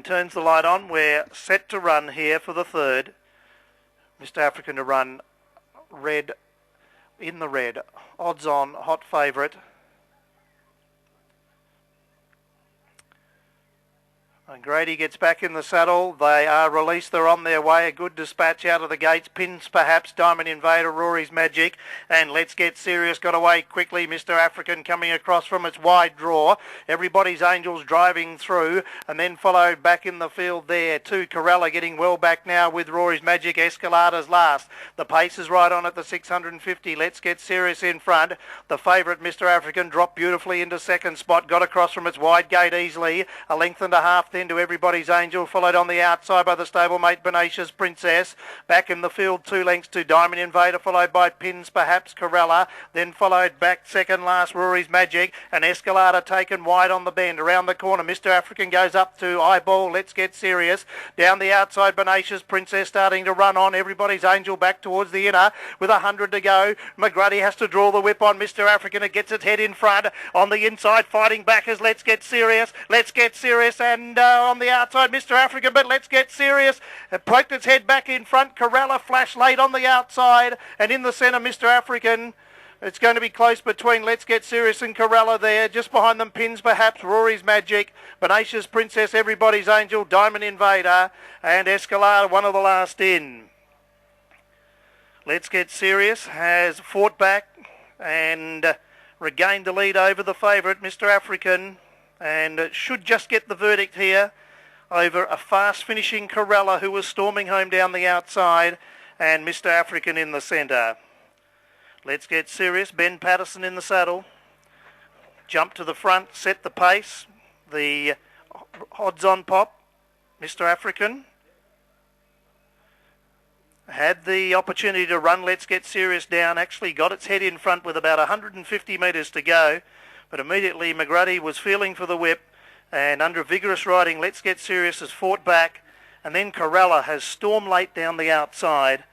Turns the light on. We're set to run here for the third. Mr. African to run red in the red. Odds on, hot favourite. And Grady gets back in the saddle. They are released. They're on their way. A good dispatch out of the gates. Pins perhaps. Diamond Invader, Rory's Magic. And Let's Get Serious got away quickly. Mr. African coming across from its wide draw. Everybody's Angels driving through. And then followed back in the field there too. Corella getting well back now with Rory's Magic. Escalada's last. The pace is right on at the 650. Let's Get Serious in front. The favourite, Mr. African, dropped beautifully into second spot. Got across from its wide gate easily. A length and a half then to Everybody's Angel, followed on the outside by the stablemate Bonacious Princess. Back in the field, 2 lengths to Diamond Invader, followed by Pins, perhaps Corella. Then followed back second last, Rory's Magic, and Escalada taken wide on the bend. Around the corner, Mr. African goes up to Eyeball, Let's Get Serious. Down the outside, Bonacious Princess starting to run on. Everybody's Angel back towards the inner with 100 to go. McGrady has to draw the whip on Mr. African. It gets its head in front. On the inside, fighting back as Let's Get Serious. Let's Get Serious, and on the outside, Mr. African, but Let's Get Serious. It poked its head back in front. Corella flash late on the outside, and in the centre, Mr. African. It's going to be close between Let's Get Serious and Corella there. Just behind them, Pins perhaps, Rory's Magic, Bonacious Princess, Everybody's Angel, Diamond Invader, and Escalada, one of the last in. Let's Get Serious has fought back and regained the lead over the favourite, Mr. African, and should just get the verdict here over a fast finishing Corella who was storming home down the outside, and Mr. African in the centre. Let's Get Serious. Ben Patterson in the saddle. Jump to the front, set the pace. The odds on pop. Mr. African had the opportunity to run Let's Get Serious down. Actually got its head in front with about 150 metres to go. But immediately McGrady was feeling for the whip, and under vigorous riding, Let's Get Serious has fought back, and then Corella has stormed late down the outside.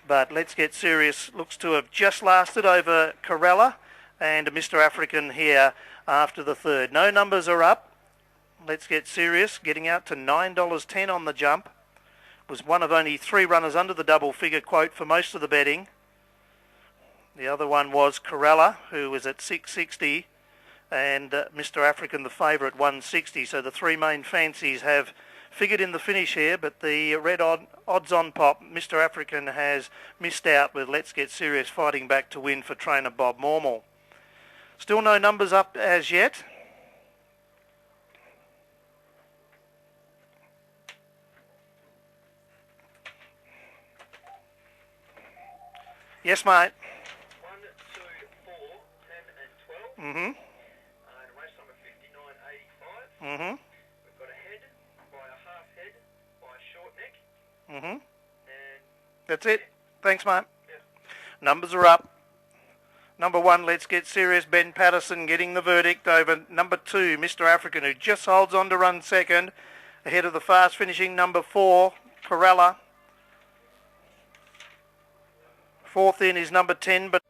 But Let's Get Serious looks to have just lasted over Corella and Mr. African here after the third. No numbers are up. Let's Get Serious getting out to $9.10 on the jump. Was one of only 3 runners under the double figure quote for most of the betting. The other one was Corella, who was at $6.60. And Mr. African, the favourite, 160. So the 3 main fancies have figured in the finish here, but the red odds on pop, Mr. African has missed out with Let's Get Serious fighting back to win for trainer Bob Mormal. Still no numbers up as yet. Yes, mate. 1, 2, 4, 10 and 12. Mm-hmm. Mm-hmm. We've got a head by a half head by a short neck. Mm-hmm. And that's it. Thanks, mate. Yeah. Numbers are up. Number 1, Let's Get Serious, Ben Patterson getting the verdict over number 2, Mr. African, who just holds on to run second, ahead of the fast finishing number 4, Corella. 4th in is number 10, but